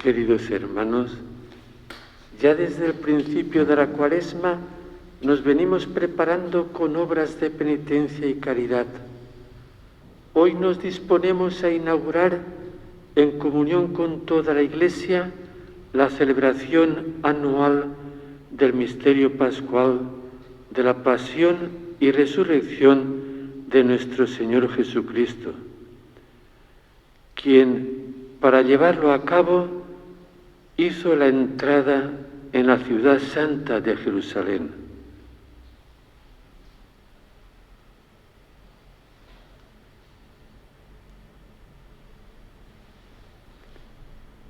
Queridos hermanos, ya desde el principio de la Cuaresma nos venimos preparando con obras de penitencia y caridad. Hoy nos disponemos a inaugurar, en comunión con toda la Iglesia, la celebración anual del misterio pascual de la pasión y resurrección de nuestro Señor Jesucristo, quien, para llevarlo a cabo, hizo la entrada en la ciudad santa de Jerusalén.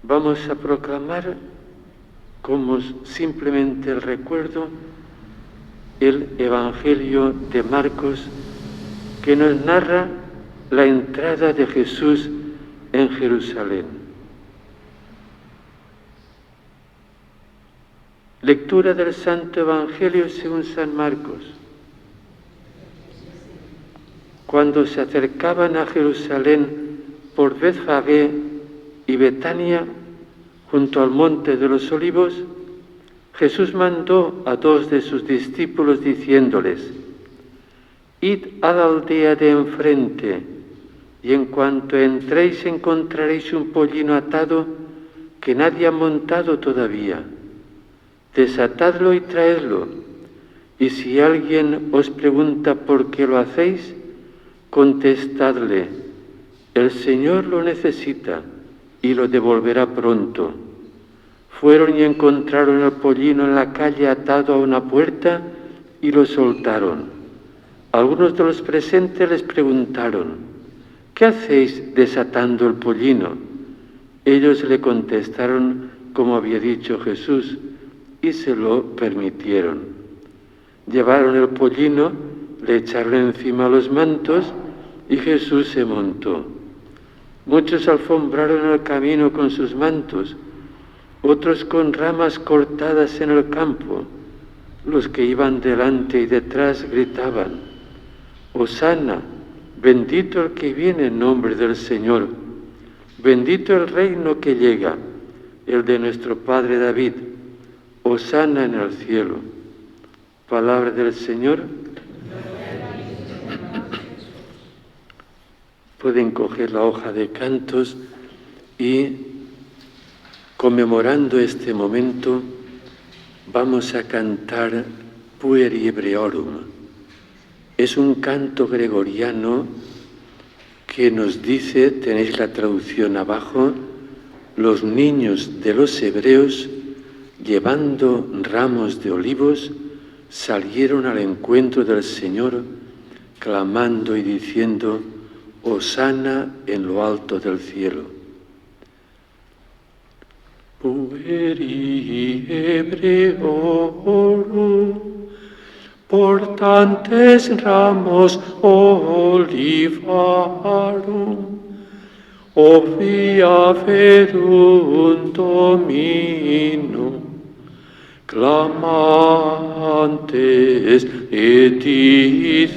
Vamos a proclamar como simplemente el recuerdo el Evangelio de Marcos, que nos narra la entrada de Jesús en Jerusalén. Lectura del Santo Evangelio según San Marcos. Cuando se acercaban a Jerusalén por Betfagé y Betania, junto al monte de los Olivos, Jesús mandó a 2 de sus discípulos diciéndoles: «Id a la aldea de enfrente, y en cuanto entréis encontraréis un pollino atado que nadie ha montado todavía. Desatadlo y traedlo, y si alguien os pregunta por qué lo hacéis, contestadle: el Señor lo necesita y lo devolverá pronto». Fueron y encontraron el pollino en la calle atado a una puerta y lo soltaron. Algunos de los presentes les preguntaron: «¿Qué hacéis desatando el pollino?». Ellos le contestaron como había dicho Jesús, y se lo permitieron. Llevaron el pollino, le echaron encima los mantos y Jesús se montó. Muchos alfombraron el camino con sus mantos, otros con ramas cortadas en el campo. Los que iban delante y detrás gritaban: «Hosana, bendito el que viene en nombre del Señor, bendito el reino que llega, el de nuestro Padre David, hosana en el cielo». Palabra del Señor. Pueden coger la hoja de cantos y, conmemorando este momento, vamos a cantar Pueri Hebreorum. Es un canto gregoriano que nos dice, tenéis la traducción abajo: los niños de los hebreos, llevando ramos de olivos, salieron al encuentro del Señor, clamando y diciendo: hosana en lo alto del cielo. Pueri Hebreorum, portantes ramos olivarum, obvia verunt Dominum, clamantes et dicentes: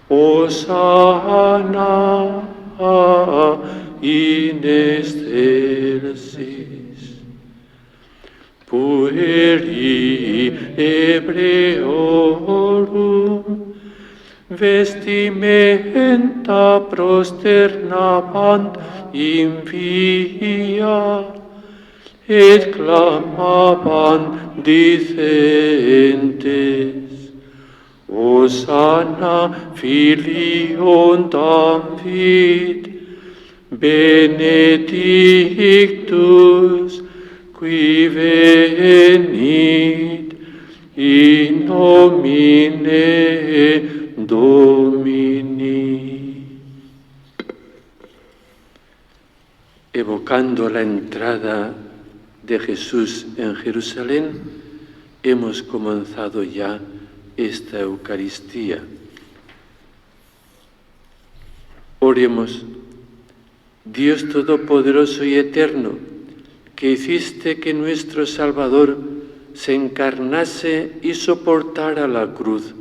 hosana in excelsis. Pueri Hebreorum, vestimenta prosternabant in via, et clamabant dicentes: hosana filium David, benedictus qui venit in nomine Domini. Evocando la entrada de Jesús en Jerusalén, hemos comenzado ya esta Eucaristía. Oremos. Dios Todopoderoso y Eterno, que hiciste que nuestro Salvador se encarnase y soportara la cruz,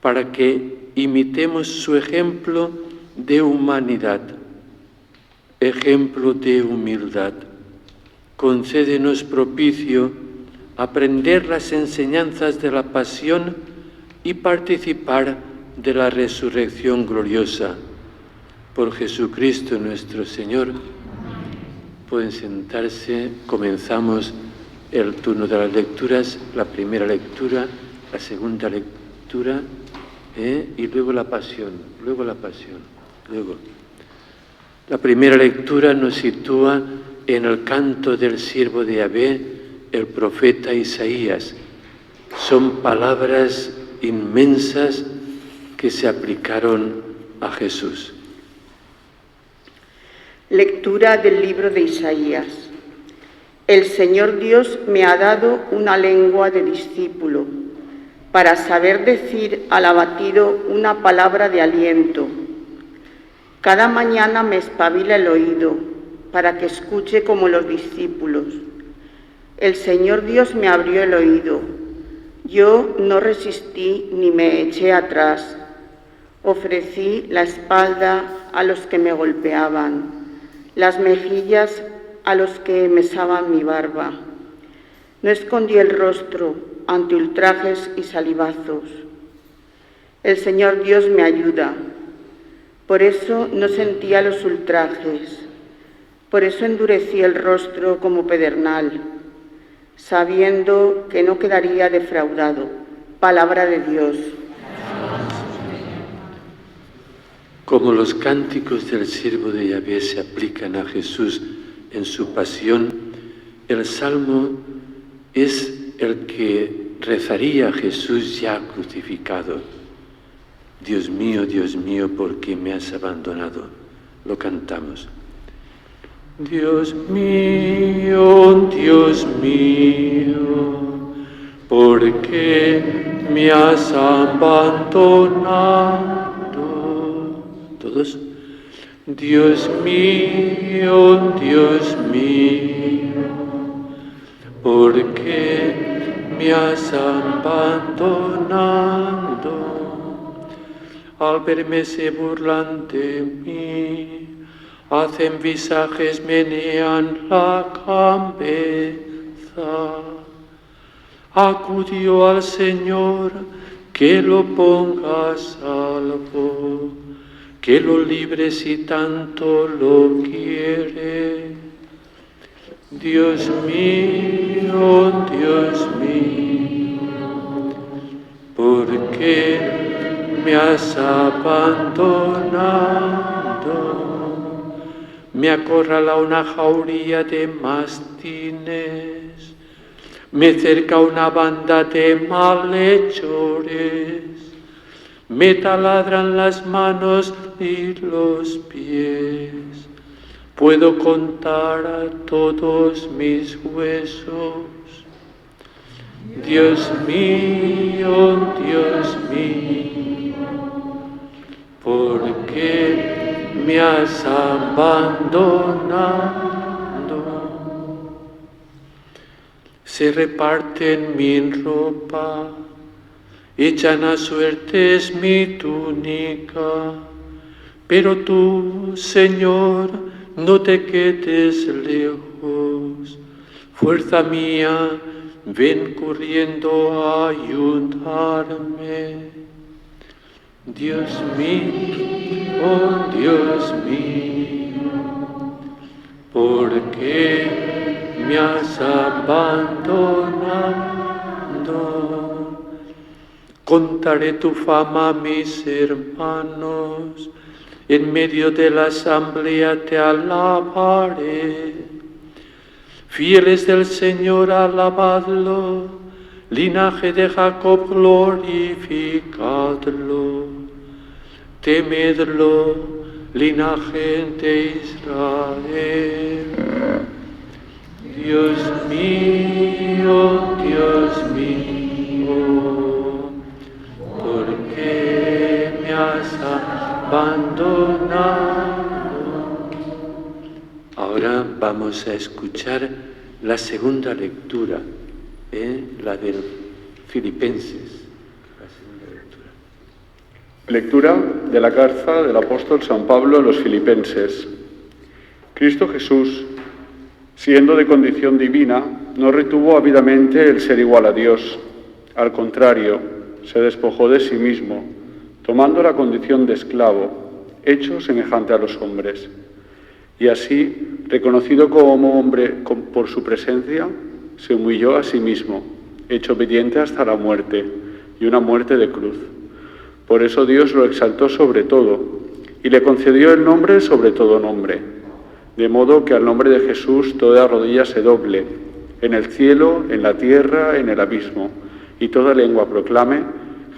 para que imitemos su ejemplo de humanidad. ejemplo de humildad. Concédenos propicio aprender las enseñanzas de la pasión y participar de la resurrección gloriosa. Por Jesucristo nuestro Señor. Pueden sentarse, comenzamos el turno de las lecturas, la primera lectura, la segunda lectura y luego la pasión, La primera lectura nos sitúa en el canto del siervo de Yahvé, el profeta Isaías. Son palabras inmensas que se aplicaron a Jesús. Lectura del libro de Isaías. El Señor Dios me ha dado una lengua de discípulo, para saber decir al abatido una palabra de aliento. Cada mañana me espabila el oído, para que escuche como los discípulos. El Señor Dios me abrió el oído. Yo no resistí ni me eché atrás. Ofrecí la espalda a los que me golpeaban, las mejillas a los que mesaban mi barba. No escondí el rostro ante ultrajes y salivazos. El Señor Dios me ayuda. Por eso no sentía los ultrajes. Por eso endurecí el rostro como pedernal, sabiendo que no quedaría defraudado. Palabra de Dios. Como los cánticos del siervo de Yahvé se aplican a Jesús en su pasión, el salmo es el que rezaría Jesús ya crucificado. Dios mío, ¿por qué me has abandonado? Lo cantamos. Dios mío, ¿por qué me has abandonado? Todos. Dios mío, ¿por qué me has abandonado? Al verme se burlan de mí, hacen visajes, menean la cabeza. Acudió al Señor, que lo ponga a salvo, que lo libre si tanto lo quiere. Dios mío, ¿por qué me has abandonado? Me acorrala una jauría de mastines, me cerca una banda de malhechores, me taladran las manos y los pies. Puedo contar a todos mis huesos. Dios mío, ¿por qué me has abandonado? Se reparten mi ropa, echan a suertes mi túnica, pero tú, Señor, no te quedes lejos. Fuerza mía, ven corriendo a ayudarme. Dios mío, ¿por qué me has abandonado? Contaré tu fama a mis hermanos, en medio de la asamblea te alabaré. Fieles del Señor, alabadlo, linaje de Jacob, glorificadlo. Temedlo, linaje de Israel. Dios mío, ¿por qué me has abandonado? Ahora vamos a escuchar la segunda lectura, la del Filipenses. La segunda lectura. Lectura de la carta del apóstol San Pablo a los Filipenses. Cristo Jesús, siendo de condición divina, no retuvo ávidamente el ser igual a Dios. Al contrario, se despojó de sí mismo, tomando la condición de esclavo, hecho semejante a los hombres. Y así, reconocido como hombre por su presencia, se humilló a sí mismo, hecho obediente hasta la muerte, y una muerte de cruz. Por eso Dios lo exaltó sobre todo, y le concedió el nombre sobre todo nombre, de modo que al nombre de Jesús toda rodilla se doble, en el cielo, en la tierra, en el abismo, y toda lengua proclame: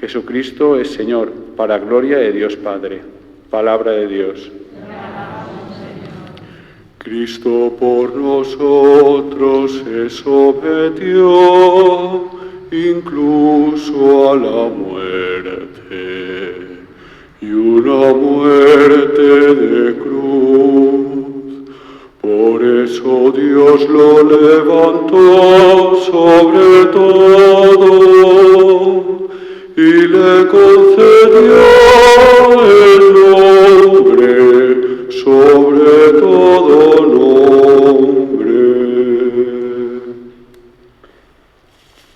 Jesucristo es Señor, para gloria de Dios Padre. Palabra de Dios. Cristo por nosotros se sometió incluso a la muerte, y una muerte de cruz. Por eso Dios lo levantó sobre todo y le concedió el nombre sobre todo nombre.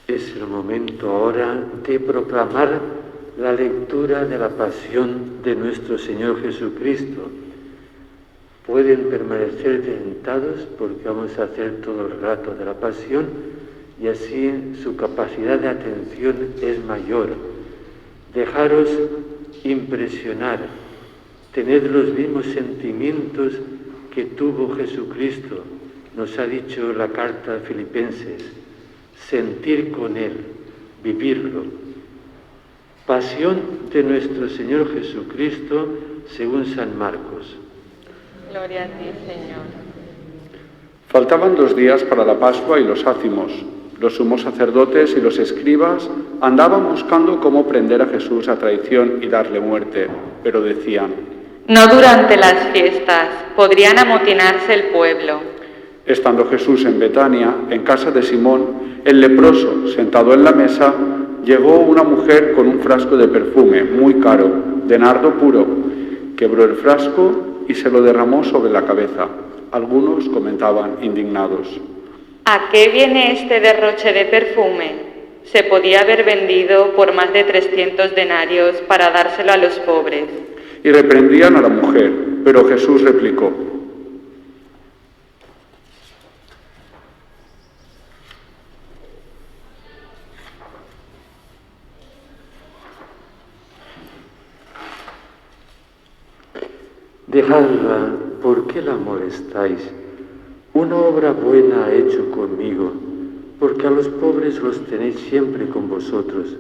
Es el momento ahora de proclamar la lectura de la pasión de nuestro Señor Jesucristo. Pueden permanecer sentados porque vamos a hacer todo el relato de la pasión y así su capacidad de atención es mayor. Dejaros impresionar, tened los mismos sentimientos que tuvo Jesucristo, nos ha dicho la carta a Filipenses, sentir con Él, vivirlo. Pasión de nuestro Señor Jesucristo según San Marcos. Gloria a ti, Señor. Faltaban 2 días para la Pascua y los ácimos. Los sumos sacerdotes y los escribas andaban buscando cómo prender a Jesús a traición y darle muerte, pero decían: No durante las fiestas, podrían amotinarse el pueblo. Estando Jesús en Betania, en casa de Simón, el leproso, sentado en la mesa, llegó una mujer con un frasco de perfume muy caro, de nardo puro. Quebró el frasco y se lo derramó sobre la cabeza. Algunos comentaban indignados: ¿A qué viene este derroche de perfume? Se podía haber vendido por más de 300 denarios para dárselo a los pobres. Y reprendían a la mujer, pero Jesús replicó: Dejadla, ¿por qué la molestáis? Una obra buena ha hecho conmigo, porque a los pobres los tenéis siempre con vosotros,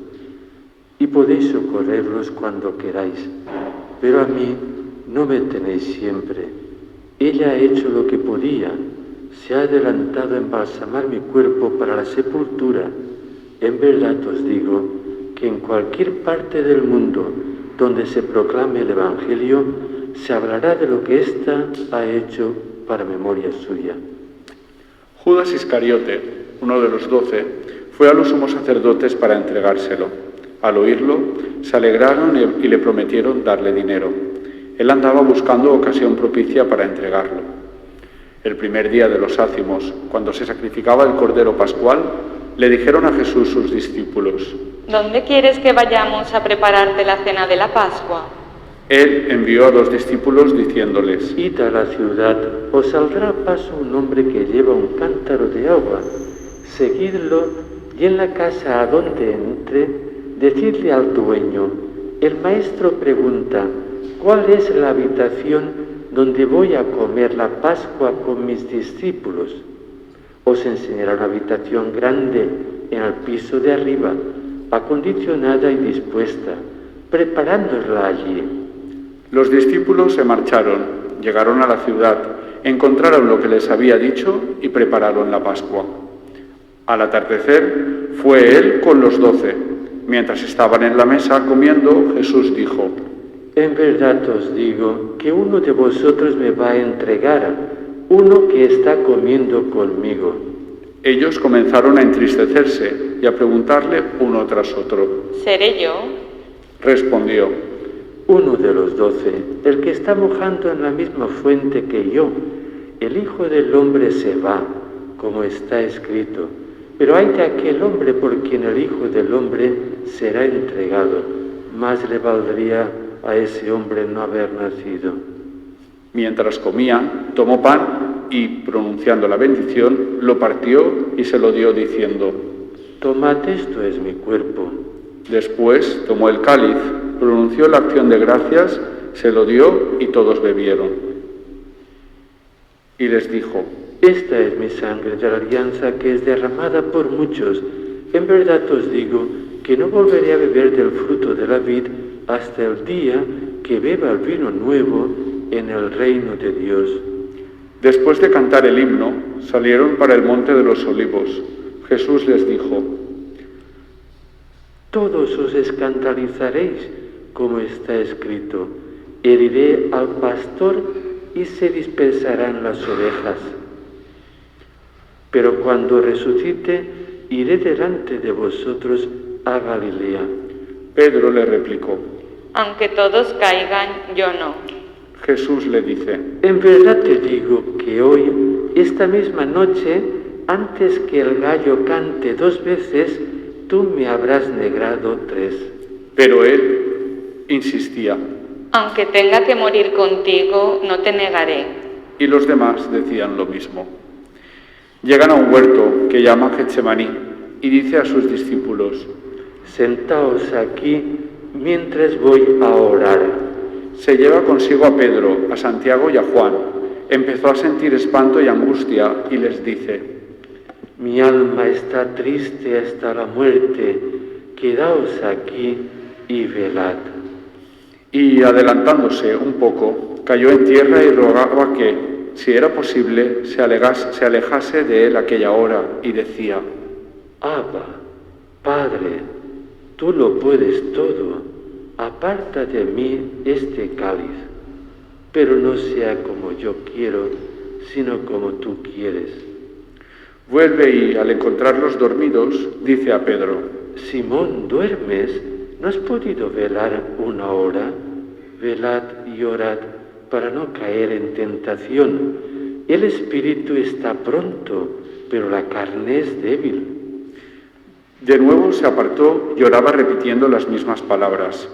y podéis socorrerlos cuando queráis, pero a mí no me tenéis siempre. Ella ha hecho lo que podía, se ha adelantado a embalsamar mi cuerpo para la sepultura. En verdad os digo que en cualquier parte del mundo donde se proclame el Evangelio, se hablará de lo que ésta ha hecho para memoria suya. Judas Iscariote, uno de los 12, fue a los sumos sacerdotes para entregárselo. Al oírlo, se alegraron y le prometieron darle dinero. Él andaba buscando ocasión propicia para entregarlo. El primer día de los ácimos, cuando se sacrificaba el cordero pascual, le dijeron a Jesús sus discípulos: ¿Dónde quieres que vayamos a prepararte la cena de la Pascua? Él envió a los discípulos diciéndoles: Id a la ciudad, os saldrá a paso un hombre que lleva un cántaro de agua. Seguidlo y en la casa a donde entre, decidle al dueño: el maestro pregunta, ¿cuál es la habitación donde voy a comer la Pascua con mis discípulos? Os enseñará una habitación grande en el piso de arriba, acondicionada y dispuesta, preparándosla allí. Los discípulos se marcharon, llegaron a la ciudad, encontraron lo que les había dicho y prepararon la Pascua. Al atardecer fue él con los 12. Mientras estaban en la mesa comiendo, Jesús dijo: En verdad os digo que uno de vosotros me va a entregar, uno que está comiendo conmigo. Ellos comenzaron a entristecerse y a preguntarle uno tras otro: ¿Seré yo? Respondió: Uno de los 12, el que está mojando en la misma fuente que yo. el Hijo del Hombre se va, como está escrito, pero hay de aquel hombre por quien el Hijo del Hombre será entregado. Más le valdría a ese hombre no haber nacido. Mientras comían, tomó pan y, pronunciando la bendición, lo partió y se lo dio diciendo: Tomad, esto es mi cuerpo. Después tomó el cáliz, pronunció la acción de gracias, se lo dio y todos bebieron. Y les dijo: Esta es mi sangre de la alianza que es derramada por muchos. En verdad os digo que no volveré a beber del fruto de la vid hasta el día que beba el vino nuevo en el reino de Dios. Después de cantar el himno, salieron para el monte de los olivos. Jesús les dijo: Todos os escandalizaréis, como está escrito: heriré al pastor y se dispersarán las ovejas. Pero cuando resucite, iré delante de vosotros a Galilea. Pedro le replicó: Aunque todos caigan, yo no. Jesús le dice: En verdad te digo que hoy, esta misma noche, antes que el gallo cante 2 veces, tú me habrás negado 3. Pero él insistía. Aunque tenga que morir contigo, no te negaré. Y los demás decían lo mismo. Llegan a un huerto que llaman Getsemaní y dice a sus discípulos: Sentaos aquí mientras voy a orar. Se lleva consigo a Pedro, a Santiago y a Juan. Empezó a sentir espanto y angustia y les dice: Mi alma está triste hasta la muerte, quedaos aquí y velad. Y adelantándose un poco, cayó en tierra y rogaba que, si era posible, se alejase de él aquella hora, y decía: Abba, Padre, tú lo puedes todo, aparta de mí este cáliz, pero no sea como yo quiero, sino como tú quieres. Vuelve y, al encontrarlos dormidos, dice a Pedro: Simón, ¿duermes? ¿No has podido velar 1 hora? Velad y orad para no caer en tentación. El espíritu está pronto, pero la carne es débil. De nuevo se apartó y oraba repitiendo las mismas palabras.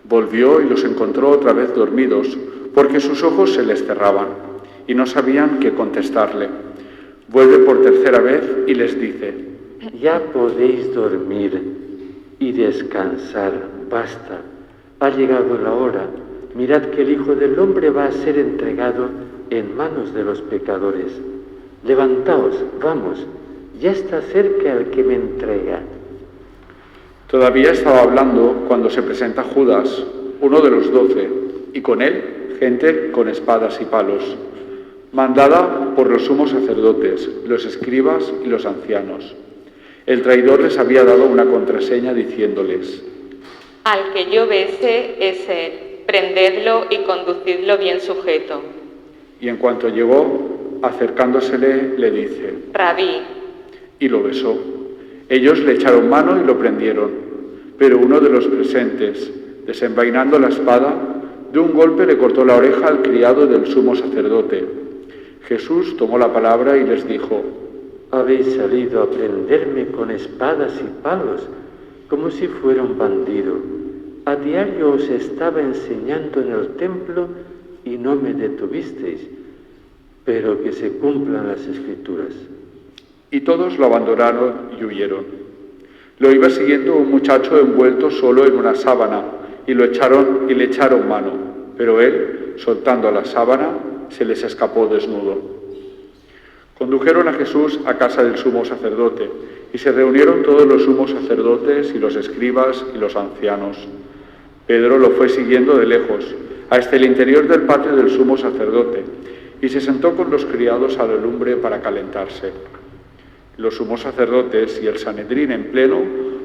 Volvió y los encontró otra vez dormidos, porque sus ojos se les cerraban, y no sabían qué contestarle. Vuelve por 3ª vez y les dice: Ya podéis dormir y descansar, basta. Ha llegado la hora. Mirad que el Hijo del Hombre va a ser entregado en manos de los pecadores. Levantaos, vamos, ya está cerca el que me entrega. Todavía estaba hablando cuando se presenta Judas, uno de los 12, y con él gente con espadas y palos, mandada por los sumos sacerdotes, los escribas y los ancianos. El traidor les había dado una contraseña diciéndoles: Al que yo bese es él, prendedlo y conducidlo bien sujeto. Y en cuanto llegó, acercándosele, le dice: Rabí. Y lo besó. Ellos le echaron mano y lo prendieron, pero uno de los presentes, desenvainando la espada, de un golpe le cortó la oreja al criado del sumo sacerdote. Jesús tomó la palabra y les dijo: Habéis salido a prenderme con espadas y palos, como si fuera un bandido. A diario os estaba enseñando en el templo y no me detuvisteis, pero que se cumplan las Escrituras. Y todos lo abandonaron y huyeron. Lo iba siguiendo un muchacho envuelto solo en una sábana, y le echaron mano, pero él, soltando la sábana, se les escapó desnudo. Condujeron a Jesús a casa del sumo sacerdote, y se reunieron todos los sumos sacerdotes y los escribas y los ancianos. Pedro lo fue siguiendo de lejos, hasta el interior del patio del sumo sacerdote, y se sentó con los criados a la lumbre para calentarse. Los sumos sacerdotes y el Sanedrín en pleno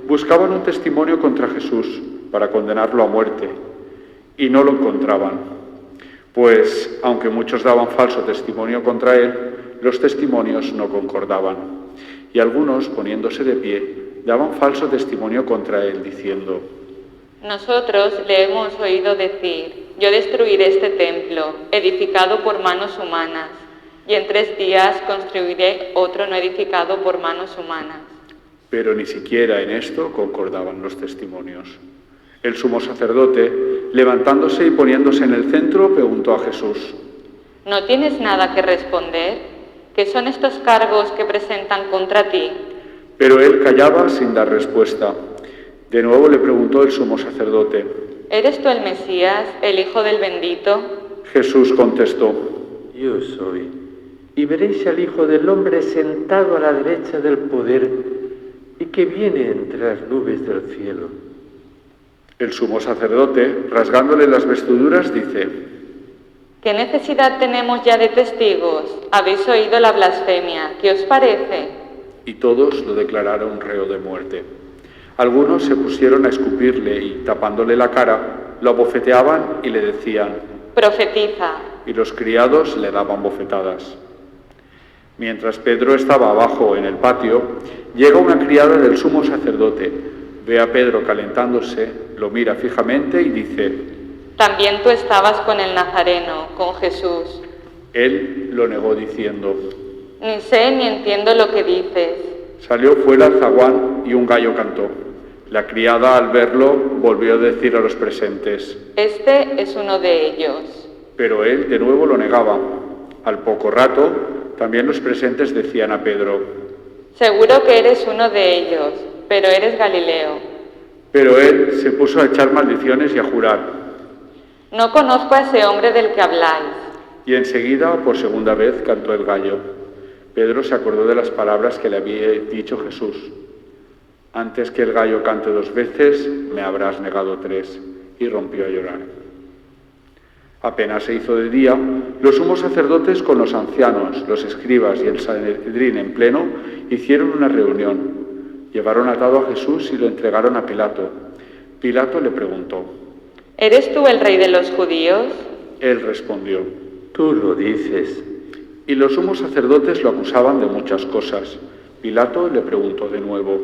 buscaban un testimonio contra Jesús para condenarlo a muerte, y no lo encontraban, pues, aunque muchos daban falso testimonio contra él, los testimonios no concordaban, y algunos, poniéndose de pie, daban falso testimonio contra él, diciendo: Nosotros le hemos oído decir: yo destruiré este templo, edificado por manos humanas, y en 3 días construiré otro no edificado por manos humanas. Pero ni siquiera en esto concordaban los testimonios. El sumo sacerdote, levantándose y poniéndose en el centro, preguntó a Jesús: ¿No tienes nada que responder? ¿Qué son estos cargos que presentan contra ti? Pero él callaba sin dar respuesta. De nuevo le preguntó el sumo sacerdote: ¿Eres tú el Mesías, el Hijo del Bendito? Jesús contestó: Yo soy. Y veréis al Hijo del Hombre sentado a la derecha del poder y que viene entre las nubes del cielo. El sumo sacerdote, rasgándole las vestiduras, dice: ¿Qué necesidad tenemos ya de testigos? Habéis oído la blasfemia. ¿Qué os parece? Y todos lo declararon reo de muerte. Algunos se pusieron a escupirle y, tapándole la cara, lo abofeteaban y le decían: Profetiza. Y los criados le daban bofetadas. Mientras Pedro estaba abajo en el patio, llega una criada del sumo sacerdote, ve a Pedro calentándose, lo mira fijamente y dice: También tú estabas con el Nazareno, con Jesús. Él lo negó diciendo: Ni sé ni entiendo lo que dices. Salió fuera el zaguán y un gallo cantó. La criada, al verlo, volvió a decir a los presentes: Este es uno de ellos. Pero él de nuevo lo negaba. Al poco rato, también los presentes decían a Pedro: Seguro que eres uno de ellos, pero eres Galileo. Pero él se puso a echar maldiciones y a jurar: No conozco a ese hombre del que habláis. Y enseguida, por segunda vez, cantó el gallo. Pedro se acordó de las palabras que le había dicho Jesús: Antes que el gallo cante 2 veces, me habrás negado 3. Y rompió a llorar. Apenas se hizo de día, los sumos sacerdotes con los ancianos, los escribas y el Sanedrín en pleno hicieron una reunión. Llevaron atado a Jesús y lo entregaron a Pilato. Pilato le preguntó: ¿Eres tú el rey de los judíos? Él respondió: Tú lo dices. Y los sumos sacerdotes lo acusaban de muchas cosas. Pilato le preguntó de nuevo: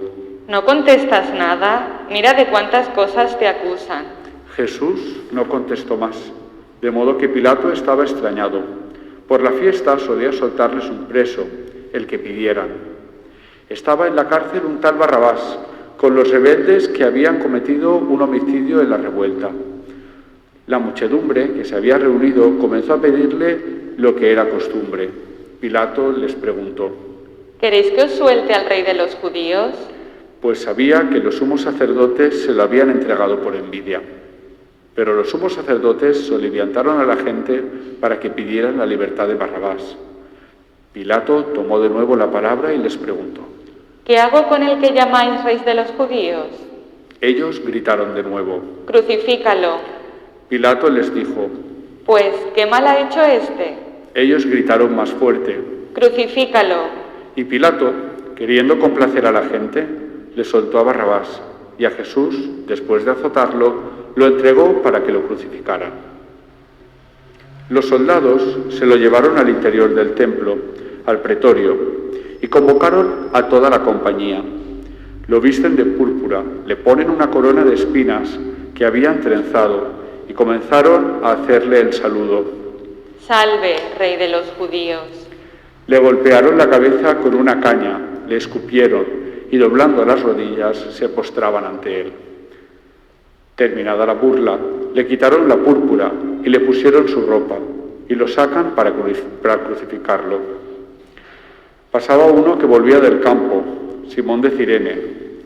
¿No contestas nada? Mira de cuántas cosas te acusan. Jesús no contestó más, de modo que Pilato estaba extrañado. Por la fiesta solía soltarles un preso, el que pidieran. Estaba en la cárcel un tal Barrabás, con los rebeldes que habían cometido un homicidio en la revuelta. La muchedumbre que se había reunido comenzó a pedirle lo que era costumbre. Pilato les preguntó: ¿Queréis que os suelte al rey de los judíos? Pues sabía que los sumos sacerdotes se lo habían entregado por envidia. Pero los sumos sacerdotes soliviantaron a la gente para que pidieran la libertad de Barrabás. Pilato tomó de nuevo la palabra y les preguntó: ¿Qué hago con el que llamáis rey de los judíos? Ellos gritaron de nuevo. Crucifícalo. Pilato les dijo: Pues, ¿qué mal ha hecho este? Ellos gritaron más fuerte. Crucifícalo. Y Pilato, queriendo complacer a la gente, le soltó a Barrabás, y a Jesús, después de azotarlo, lo entregó para que lo crucificaran. Los soldados se lo llevaron al interior del templo, al pretorio, y convocaron a toda la compañía. Lo visten de púrpura, le ponen una corona de espinas que habían trenzado y comenzaron a hacerle el saludo: Salve, rey de los judíos. Le golpearon la cabeza con una caña, le escupieron y doblando las rodillas se postraban ante él. Terminada la burla, le quitaron la púrpura y le pusieron su ropa y lo sacan para crucificarlo. Pasaba uno que volvía del campo, Simón de Cirene,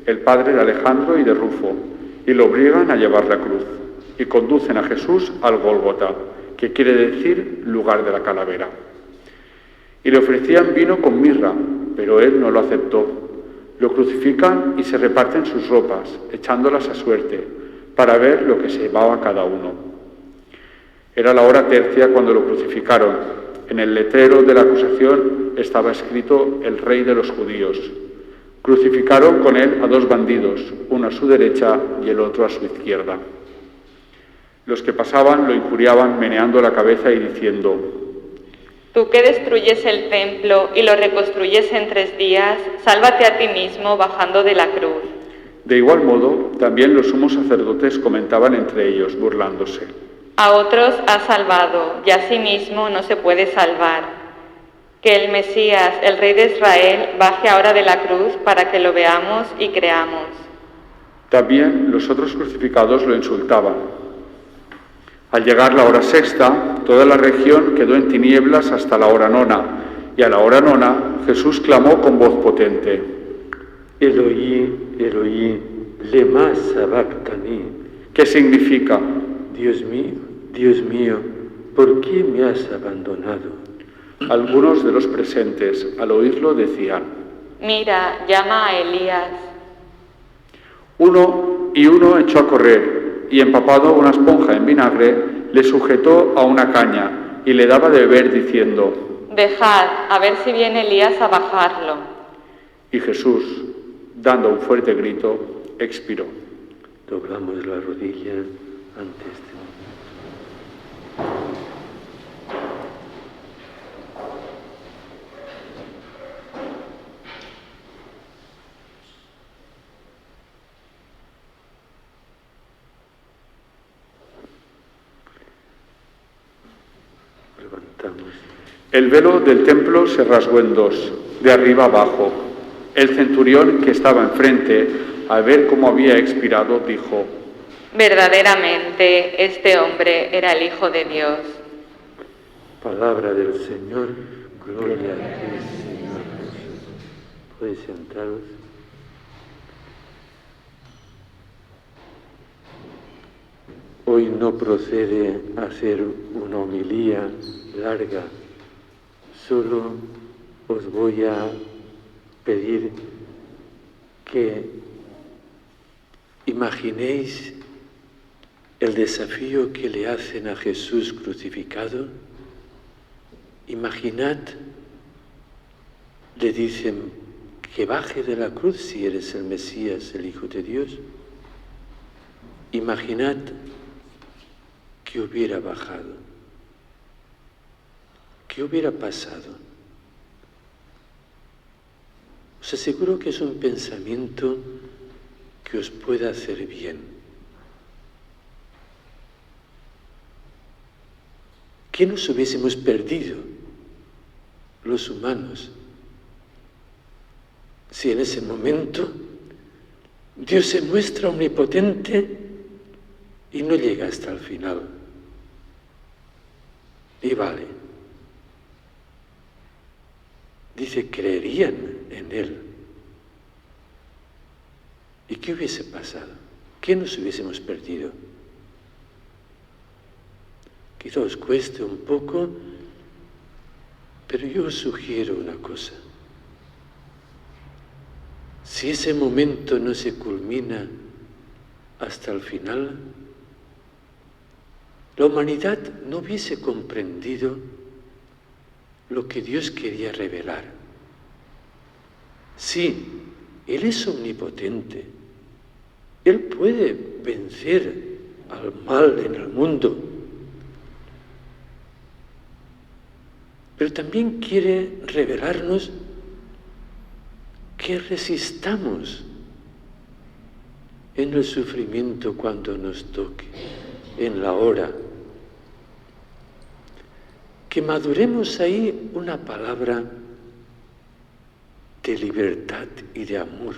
el padre de Alejandro y de Rufo, y lo obligan a llevar la cruz y conducen a Jesús al Gólgota, que quiere decir lugar de la calavera. Y le ofrecían vino con mirra, pero él no lo aceptó. Lo crucifican y se reparten sus ropas, echándolas a suerte, para ver lo que se llevaba cada uno. Era la hora tercia cuando lo crucificaron. En el letrero de la acusación estaba escrito: el rey de los judíos. Crucificaron con él a 2 bandidos, uno a su derecha y el otro a su izquierda. Los que pasaban lo injuriaban meneando la cabeza y diciendo: Tú que destruyes el templo y lo reconstruyes en 3 días, sálvate a ti mismo bajando de la cruz. De igual modo, también los sumos sacerdotes comentaban entre ellos, burlándose: A otros ha salvado, y a sí mismo no se puede salvar. Que el Mesías, el Rey de Israel, baje ahora de la cruz para que lo veamos y creamos. También los otros crucificados lo insultaban. Al llegar la hora sexta, toda la región quedó en tinieblas hasta la hora nona, y a la hora nona Jesús clamó con voz potente: Eloí, Eloí, lema sabactani, ¿qué significa? Dios mío, ¿por qué me has abandonado? Algunos de los presentes, al oírlo, decían: Mira, llama a Elías. Uno echó a correr, y empapado una esponja en vinagre, le sujetó a una caña y le daba de beber diciendo: Dejad, a ver si viene Elías a bajarlo. Y Jesús, dando un fuerte grito, expiró. Doblamos la rodilla ante este momento. Levantamos. El velo del templo se rasgó en dos, de arriba abajo. El centurión que estaba enfrente, al ver cómo había expirado, dijo: Verdaderamente, este hombre era el Hijo de Dios. Palabra del Señor, gloria a ti, Señor Jesús. Podéis sentaros. Hoy no procede hacer una homilía larga, solo os voy a pedir que imaginéis el desafío que le hacen a Jesús crucificado. Imaginad, le dicen que baje de la cruz si eres el Mesías, el Hijo de Dios. Imaginad que hubiera bajado, que hubiera pasado. Os aseguro que es un pensamiento que os pueda hacer bien. ¿Qué nos hubiésemos perdido los humanos si en ese momento Dios se muestra omnipotente y no llega hasta el final? Y vale. Dice, creerían en Él. ¿Y qué hubiese pasado? ¿Qué nos hubiésemos perdido? Quizá os cueste un poco, pero yo os sugiero una cosa. Si ese momento no se culmina hasta el final, la humanidad no hubiese comprendido lo que Dios quería revelar. Sí, Él es omnipotente. Él puede vencer al mal en el mundo. Pero también quiere revelarnos que resistamos en el sufrimiento cuando nos toque, en la hora. Que maduremos ahí una palabra de libertad y de amor.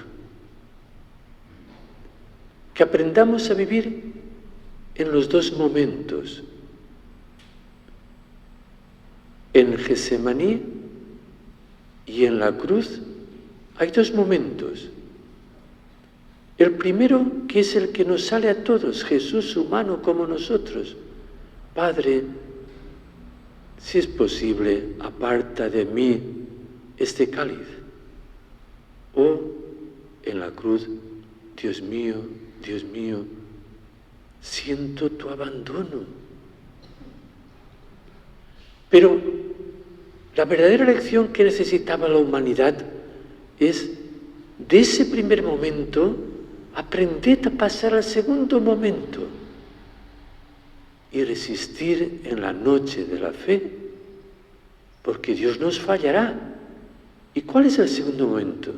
Que aprendamos a vivir en los dos momentos. En Getsemaní y en la cruz hay dos momentos. El primero, que es el que nos sale a todos, Jesús humano como nosotros. Padre, si es posible, aparta de mí este cáliz. O en la cruz, Dios mío, siento tu abandono. Pero la verdadera lección que necesitaba la humanidad es, de ese primer momento, aprended a pasar al segundo momento y resistir en la noche de la fe, porque Dios nos fallará. ¿Y cuál es el segundo momento?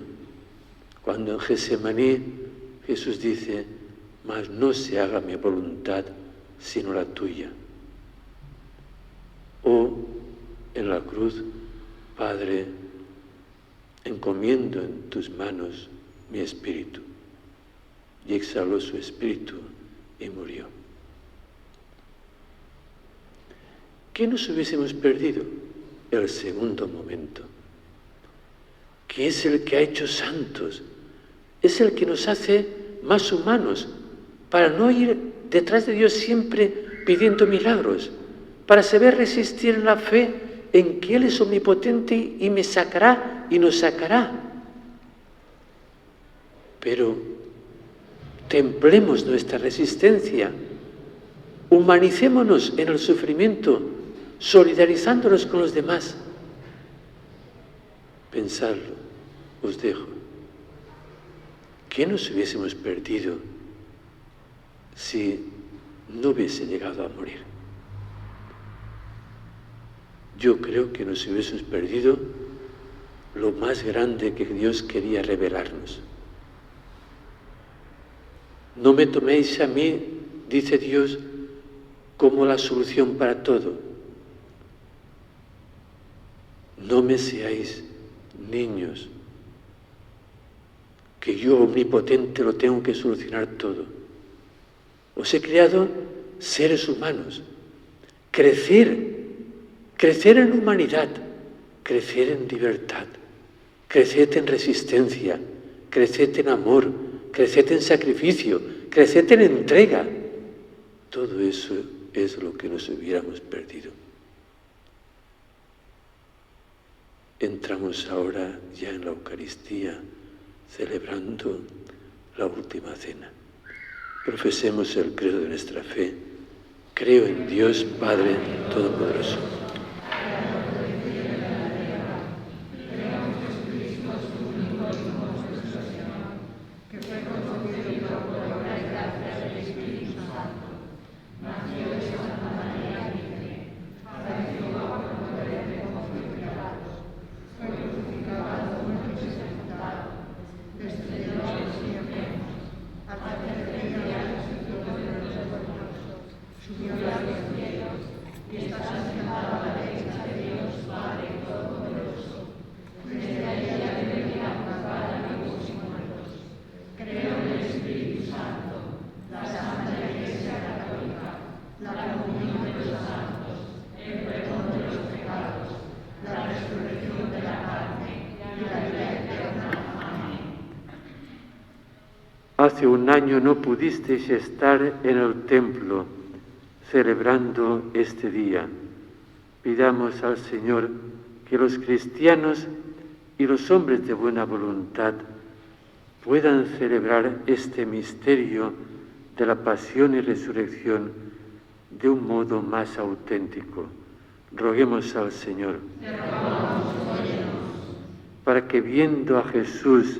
Cuando en Getsemaní Jesús dice, mas no se haga mi voluntad, sino la tuya. O en la cruz, Padre, encomiendo en tus manos mi espíritu. Y exhaló su espíritu y murió. ¿Qué nos hubiésemos perdido? El segundo momento, que es el que ha hecho santos, es el que nos hace más humanos, para no ir detrás de Dios siempre pidiendo milagros, para saber resistir en la fe en que Él es omnipotente y me sacará y nos sacará. Pero templemos nuestra resistencia, humanicémonos en el sufrimiento, solidarizándonos con los demás. Pensadlo, os dejo. ¿Qué nos hubiésemos perdido si no hubiese llegado a morir? Yo creo que nos hubiésemos perdido lo más grande que Dios quería revelarnos. No me toméis a mí, dice Dios, como la solución para todo. No me seáis niños, que yo omnipotente lo tengo que solucionar todo. Os he creado seres humanos, crecer en humanidad, crecer en libertad, crecer en resistencia, crecer en amor, crecer en sacrificio, crecer en entrega. Todo eso es lo que nos hubiéramos perdido. Entramos ahora ya en la Eucaristía, celebrando la última cena. Profesemos el credo de nuestra fe. Creo en Dios Padre Todopoderoso. Hace un año no pudisteis estar en el templo celebrando este día. Pidamos al Señor que los cristianos y los hombres de buena voluntad puedan celebrar este misterio de la pasión y resurrección de un modo más auténtico. Roguemos al Señor para que, viendo a Jesús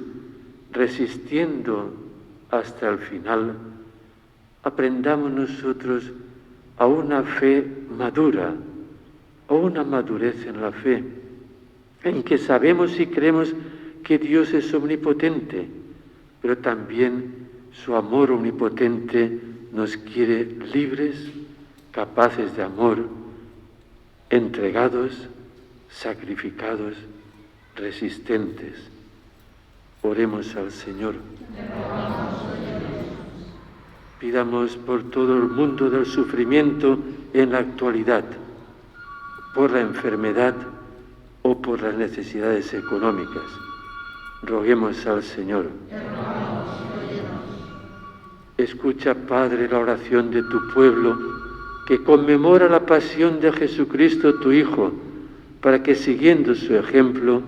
resistiendo hasta el final, aprendamos nosotros a una fe madura, a una madurez en la fe, en que sabemos y creemos que Dios es omnipotente, pero también su amor omnipotente nos quiere libres, capaces de amor, entregados, sacrificados, resistentes. Oremos al Señor. Pidamos por todo el mundo del sufrimiento en la actualidad, por la enfermedad o por las necesidades económicas. Roguemos al Señor. Escucha, Padre, la oración de tu pueblo que conmemora la pasión de Jesucristo, tu Hijo, para que, siguiendo su ejemplo,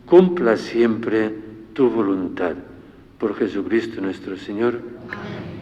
cumpla siempre tu voluntad. Por Jesucristo nuestro Señor. Amén.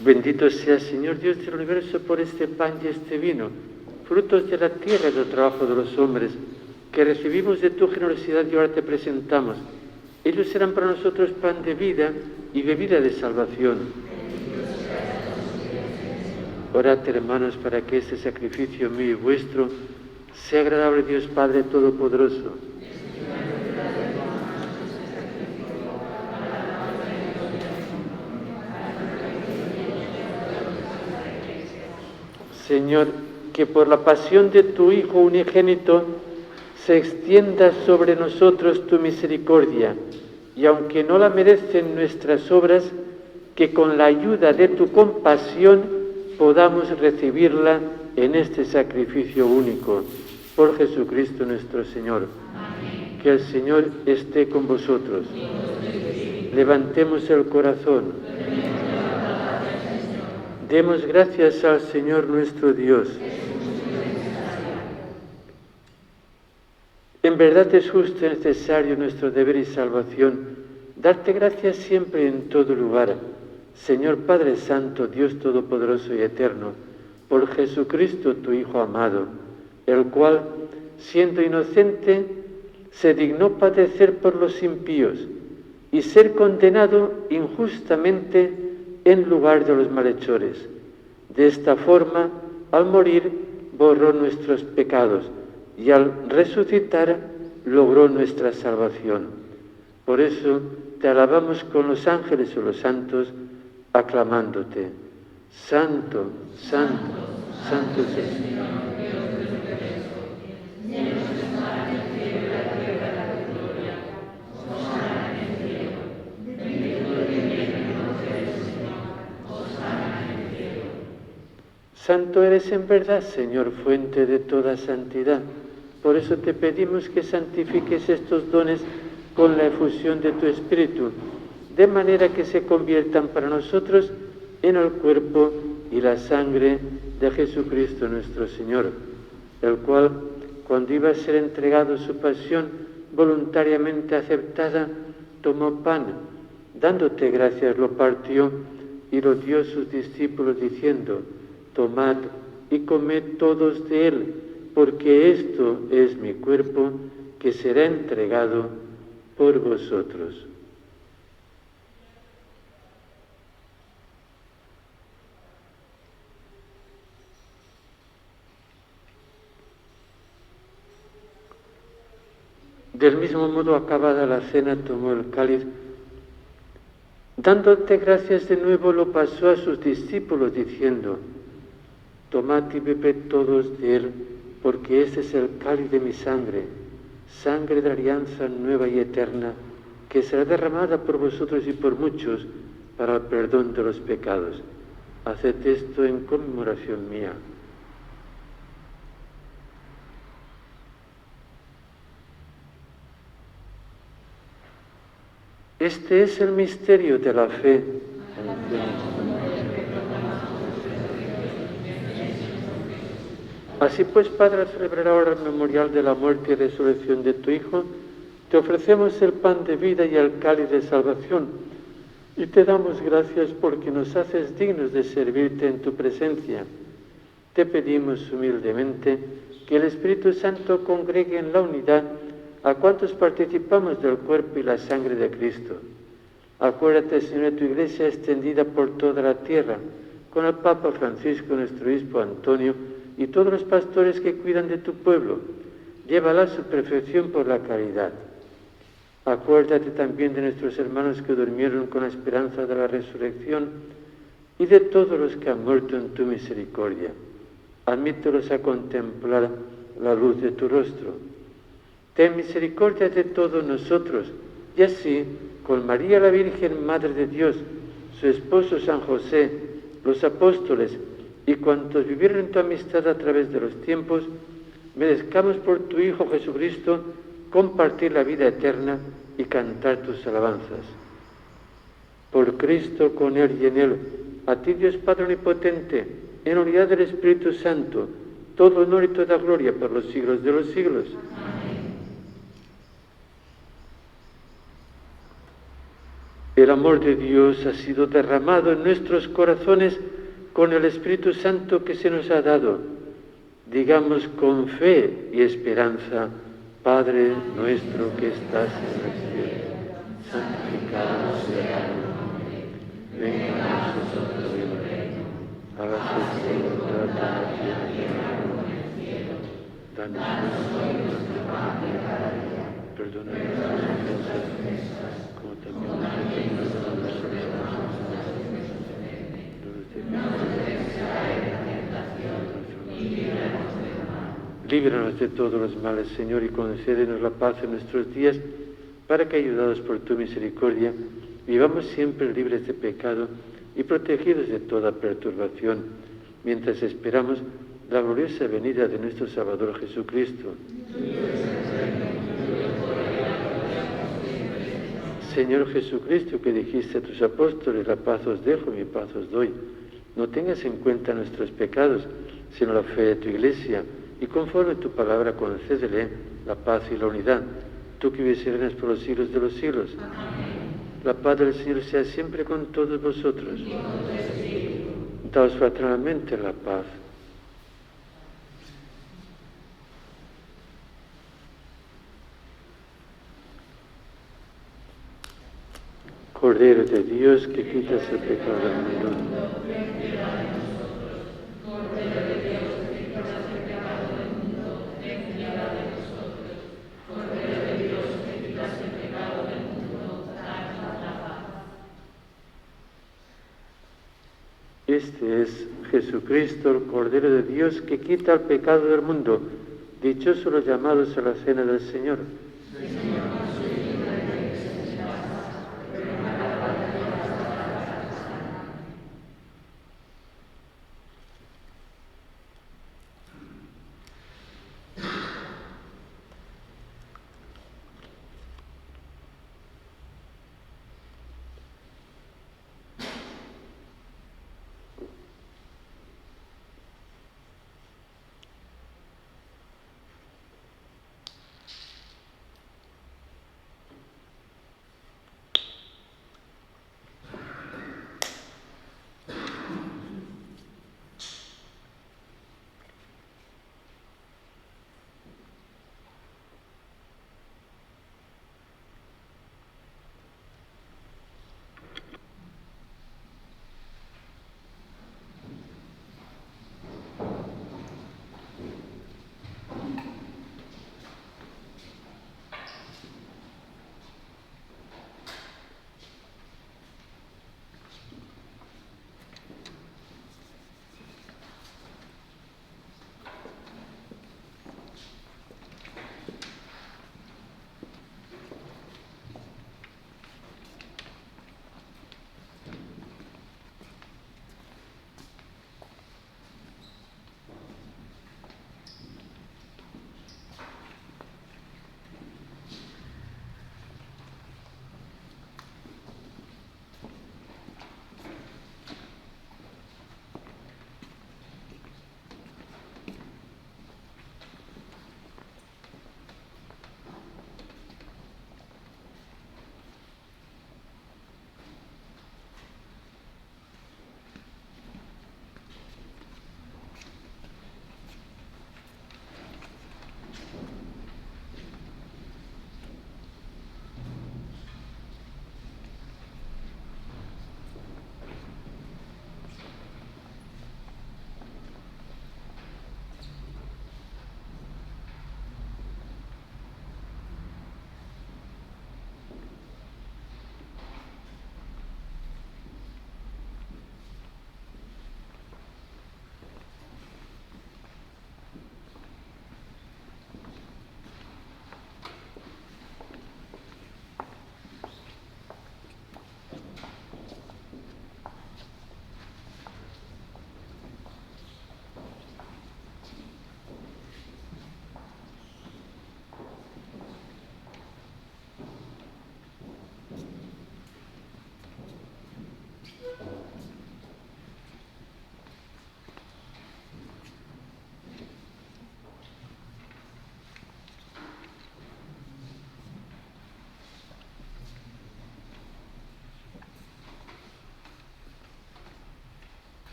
Bendito sea, Señor Dios del universo, por este pan y este vino, frutos de la tierra y del trabajo de los hombres, que recibimos de tu generosidad y ahora te presentamos. Ellos serán para nosotros pan de vida y bebida de salvación. Orad, hermanos, para que este sacrificio mío y vuestro sea agradable a Dios Padre Todopoderoso. Señor, que por la pasión de tu Hijo unigénito se extienda sobre nosotros tu misericordia, y aunque no la merecen nuestras obras, que con la ayuda de tu compasión podamos recibirla en este sacrificio único. Por Jesucristo nuestro Señor. Amén. Que el Señor esté con vosotros. Levantemos el corazón. Demos gracias al Señor nuestro Dios. En verdad es justo y necesario nuestro deber y salvación, darte gracias siempre y en todo lugar, Señor Padre Santo, Dios Todopoderoso y Eterno, por Jesucristo tu Hijo amado, el cual, siendo inocente, se dignó padecer por los impíos y ser condenado injustamente en lugar de los malhechores. De esta forma, al morir, borró nuestros pecados y al resucitar, logró nuestra salvación. Por eso te alabamos con los ángeles o los santos, aclamándote: Santo, Santo, Santo es el Señor. Santo eres en verdad, Señor, fuente de toda santidad. Por eso te pedimos que santifiques estos dones con la efusión de tu Espíritu, de manera que se conviertan para nosotros en el cuerpo y la sangre de Jesucristo nuestro Señor, el cual, cuando iba a ser entregado su pasión voluntariamente aceptada, tomó pan, dándote gracias, lo partió y lo dio a sus discípulos diciendo: Tomad y comed todos de él, porque esto es mi cuerpo que será entregado por vosotros. Del mismo modo, acabada la cena, tomó el cáliz, dándote gracias de nuevo, lo pasó a sus discípulos diciendo: Tomad y bebed todos de él, porque este es el cáliz de mi sangre, sangre de la alianza nueva y eterna, que será derramada por vosotros y por muchos para el perdón de los pecados. Haced esto en conmemoración mía. Este es el misterio de la fe. Así pues, Padre, al celebrar ahora el memorial de la muerte y resurrección de tu Hijo, te ofrecemos el pan de vida y el cáliz de salvación, y te damos gracias porque nos haces dignos de servirte en tu presencia. Te pedimos humildemente que el Espíritu Santo congregue en la unidad a cuantos participamos del cuerpo y la sangre de Cristo. Acuérdate, Señor, de tu Iglesia extendida por toda la tierra, con el Papa Francisco, nuestro obispo Antonio, y todos los pastores que cuidan de tu pueblo. Llévala a su perfección por la caridad. Acuérdate también de nuestros hermanos que durmieron con la esperanza de la resurrección y de todos los que han muerto en tu misericordia. Admítelos a contemplar la luz de tu rostro. Ten misericordia de todos nosotros, y así, con María la Virgen, Madre de Dios, su esposo San José, los apóstoles y cuantos vivieron en tu amistad a través de los tiempos, merezcamos por tu Hijo Jesucristo compartir la vida eterna y cantar tus alabanzas. Por Cristo, con Él y en Él, a ti, Dios Padre Omnipotente, en unidad del Espíritu Santo, todo honor y toda gloria por los siglos de los siglos. Amén. El amor de Dios ha sido derramado en nuestros corazones con el Espíritu Santo que se nos ha dado. Digamos con fe y esperanza: Padre nuestro que estás en el cielo, santificado sea tu nombre. Venga a nosotros el reino. Hágase tu voluntad en la tierra como en el cielo. Danos hoy nuestro pan de cada día. Perdona nuestras ofensas, como también nosotros perdonamos a los que Líbranos de todos los males, Señor, y concédenos la paz en nuestros días, para que, ayudados por tu misericordia, vivamos siempre libres de pecado y protegidos de toda perturbación, mientras esperamos la gloriosa venida de nuestro Salvador Jesucristo. Señor Jesucristo, que dijiste a tus apóstoles: la paz os dejo, mi paz os doy. No tengas en cuenta nuestros pecados, sino la fe de tu Iglesia, y conforme tu palabra concédele la paz y la unidad, tú que vives y reinas por los siglos de los siglos. Amén. La paz del Señor sea siempre con todos vosotros. Daos fraternalmente la paz. Cordero de Dios, que quitas el pecado del mundo. Este es Jesucristo, el Cordero de Dios, que quita el pecado del mundo. Dichosos los llamados a la cena del Señor.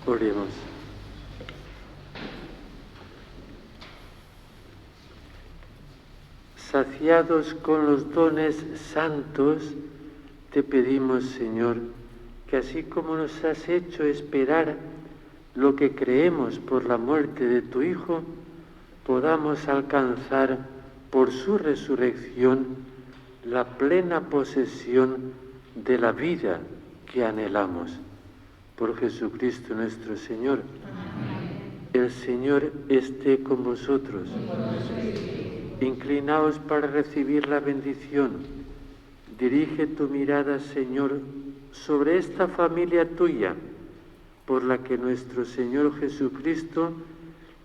Oremos. Saciados con los dones santos, te pedimos, Señor, que así como nos has hecho esperar lo que creemos por la muerte de tu Hijo, podamos alcanzar por su resurrección la plena posesión de la vida que anhelamos. Por Jesucristo nuestro Señor. Amén. El Señor esté con vosotros. Inclinaos para recibir la bendición. Dirige tu mirada, Señor, sobre esta familia tuya, por la que nuestro Señor Jesucristo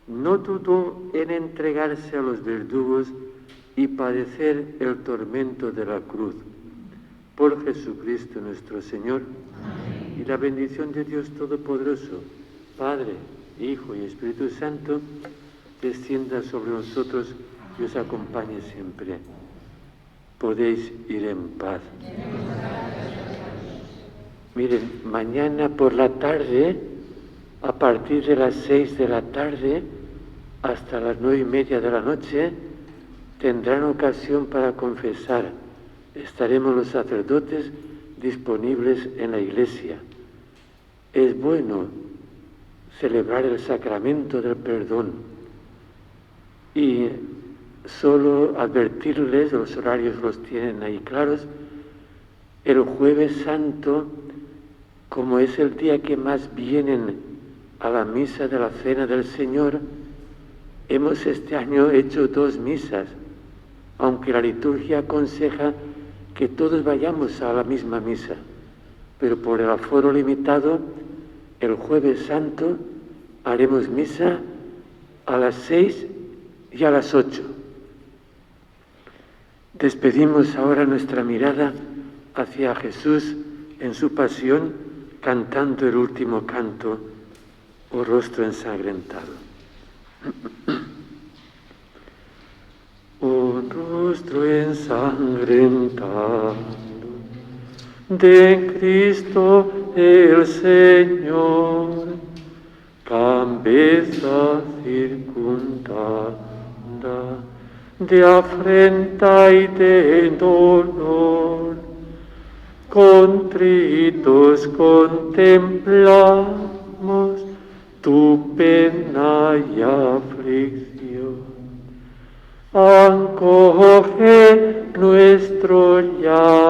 no dudó en entregarse a los verdugos y padecer el tormento de la cruz. Por Jesucristo nuestro Señor. Amén. Y la bendición de Dios Todopoderoso, Padre, Hijo y Espíritu Santo, descienda sobre nosotros y os acompañe siempre. Podéis ir en paz. Miren, mañana por la tarde, a partir de las 6 de la tarde hasta las 9:30 de la noche, tendrán ocasión para confesar. Estaremos los sacerdotes disponibles en la iglesia. Es bueno celebrar el sacramento del perdón y solo advertirles, los horarios los tienen ahí claros, el Jueves Santo, como es el día que más vienen a la misa de la Cena del Señor, hemos este año hecho 2 misas, aunque la liturgia aconseja que todos vayamos a la misma misa, pero por el aforo limitado, el Jueves Santo haremos misa a las 6 y a las 8. Despedimos ahora nuestra mirada hacia Jesús en su pasión, cantando el último canto, oh rostro ensangrentado. Oh rostro ensangrentado de Cristo el Señor, cabeza circundada de afrenta y de dolor, contritos contemplamos tu pena y aflicción. Acoge nuestro llanto